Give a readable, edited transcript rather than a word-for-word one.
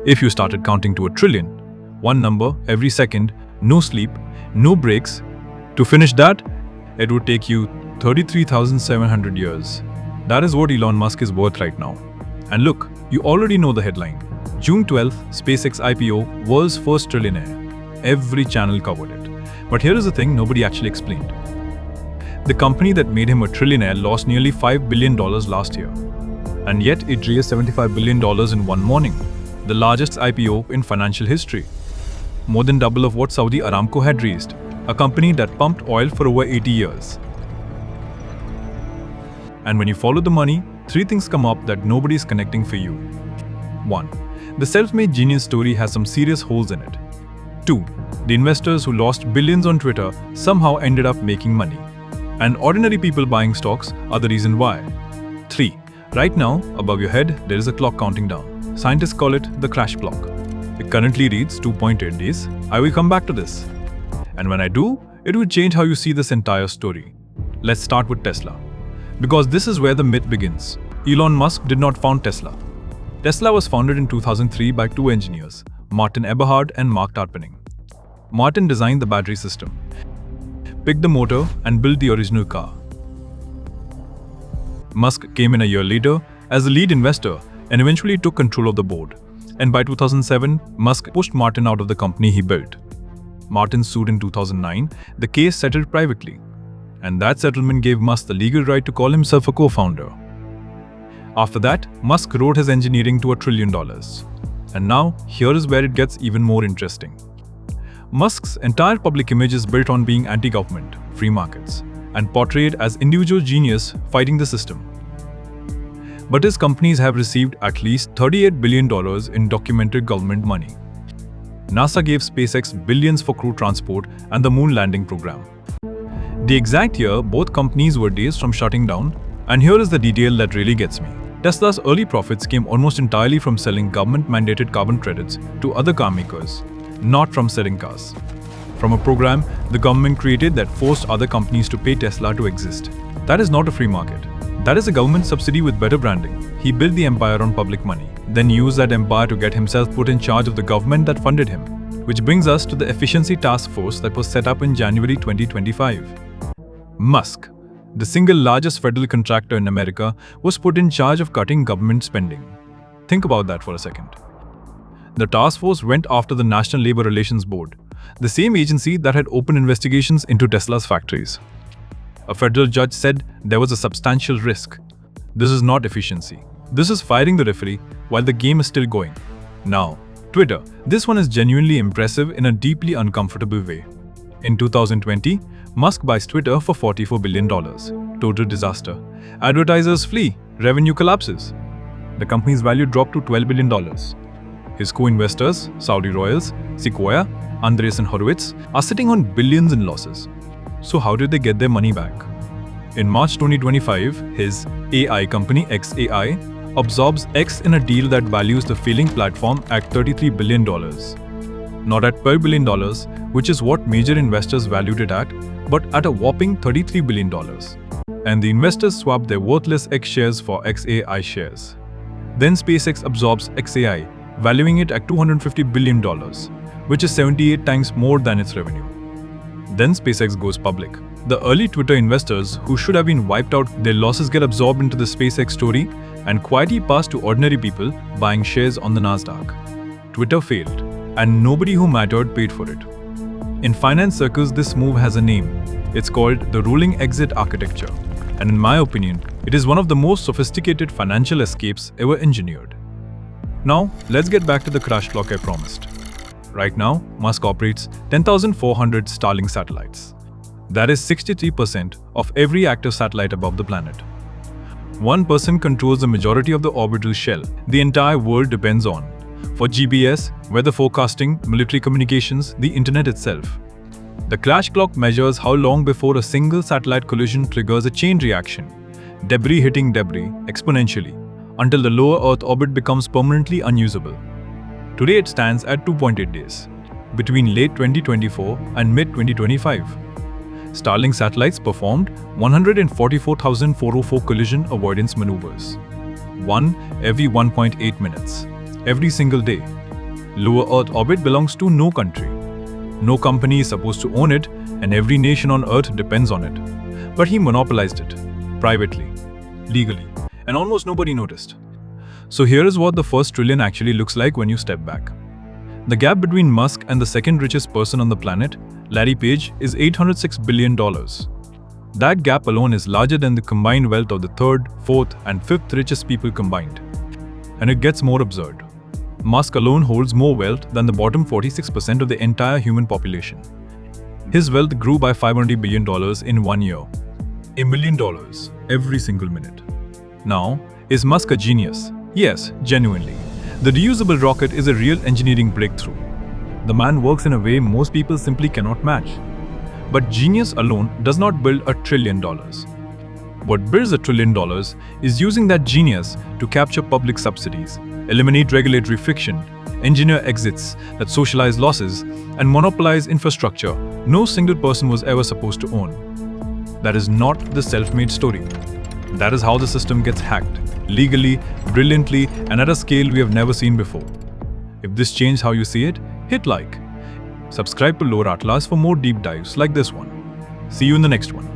If you started counting to a trillion, one number every second, no sleep, no breaks, to finish that, it would take you 33,700 years. That is what Elon Musk is worth right now. And look, you already know the headline. June 12th, SpaceX IPO, world's first trillionaire. Every channel covered it. But here is the thing nobody actually explained. The company that made him a trillionaire lost nearly $5 billion last year. And yet it raised $75 billion in one morning, the largest IPO in financial history. More than double of what Saudi Aramco had raised, a company that pumped oil for over 80 years. And when you follow the money, three things come up that nobody is connecting for you. 1. The self-made genius story has some serious holes in it. 2. The investors who lost billions on Twitter somehow ended up making money. And ordinary people buying stocks are the reason why. 3. Right now, above your head, there is a clock counting down. Scientists call it the crash clock. It currently reads 2.8 days. I will come back to this. And when I do, it will change how you see this entire story. Let's start with Tesla. Because this is where the myth begins. Elon Musk did not found Tesla. Tesla was founded in 2003 by two engineers, Martin Eberhard and Mark Tarpenning. Martin designed the battery system, picked the motor, and built the original car. Musk came in a year later as the lead investor and eventually took control of the board. And by 2007, Musk pushed Martin out of the company he built. Martin sued in 2009. The case settled privately. And that settlement gave Musk the legal right to call himself a co-founder. After that, Musk rode his engineering to $1 trillion. And now, here is where it gets even more interesting. Musk's entire public image is built on being anti-government, free markets, and portrayed as individual genius fighting the system. But his companies have received at least $38 billion in documented government money. NASA gave SpaceX billions for crew transport and the moon landing program. The exact year both companies were days from shutting down, and here is the detail that really gets me. Tesla's early profits came almost entirely from selling government-mandated carbon credits to other car makers, not from selling cars. From a program the government created that forced other companies to pay Tesla to exist. That is not a free market. That is a government subsidy with better branding. He built the empire on public money, then used that empire to get himself put in charge of the government that funded him. Which brings us to the efficiency task force that was set up in January 2025. Musk, the single largest federal contractor in America, was put in charge of cutting government spending. Think about that for a second. The task force went after the National Labor Relations Board, the same agency that had opened investigations into Tesla's factories. A federal judge said there was a substantial risk. This is not efficiency. This is firing the referee while the game is still going. Now, Twitter. This one is genuinely impressive in a deeply uncomfortable way. In 2020, Musk buys Twitter for $44 billion. Total disaster. Advertisers flee. Revenue collapses. The company's value dropped to $12 billion. His co-investors, Saudi royals, Sequoia, Andreessen Horowitz, are sitting on billions in losses. So how did they get their money back? In March 2025, his AI company xAI absorbs X in a deal that values the failing platform at $33 billion. Not at $12 billion, which is what major investors valued it at, but at a whopping $33 billion. And the investors swapped their worthless X shares for xAI shares. Then SpaceX absorbs xAI, valuing it at $250 billion, which is 78 times more than its revenue. Then SpaceX goes public. The early Twitter investors who should have been wiped out, their losses get absorbed into the SpaceX story and quietly pass to ordinary people buying shares on the Nasdaq. Twitter failed, and nobody who mattered paid for it. In finance circles, this move has a name. It's called the rolling exit architecture. And in my opinion, it is one of the most sophisticated financial escapes ever engineered. Now, let's get back to the crash clock I promised. Right now, Musk operates 10,400 Starlink satellites. That is 63% of every active satellite above the planet. One person controls the majority of the orbital shell the entire world depends on, for GPS, weather forecasting, military communications, the internet itself. The crash clock measures how long before a single satellite collision triggers a chain reaction, debris hitting debris exponentially, until the lower Earth orbit becomes permanently unusable. Today it stands at 2.8 days, between late 2024 and mid-2025. Starlink satellites performed 144,404 collision avoidance maneuvers, one every 1.8 minutes, every single day. Low Earth orbit belongs to no country. No company is supposed to own it, and every nation on Earth depends on it. But he monopolized it, privately, legally, and almost nobody noticed. So here is what the first trillion actually looks like when you step back. The gap between Musk and the second richest person on the planet, Larry Page, is $806 billion. That gap alone is larger than the combined wealth of the third, fourth, and fifth richest people combined. And it gets more absurd. Musk alone holds more wealth than the bottom 46% of the entire human population. His wealth grew by $500 billion in 1 year. $1 million every single minute. Now, is Musk a genius? Yes, genuinely. The reusable rocket is a real engineering breakthrough. The man works in a way most people simply cannot match. But genius alone does not build $1 trillion. What builds $1 trillion is using that genius to capture public subsidies, eliminate regulatory friction, engineer exits that socialize losses, and monopolize infrastructure no single person was ever supposed to own. That is not the self-made story. That is how the system gets hacked, legally, brilliantly, and at a scale we have never seen before. If this changed how you see it, hit like. Subscribe to Lore Atlas for more deep dives like this one. See you in the next one.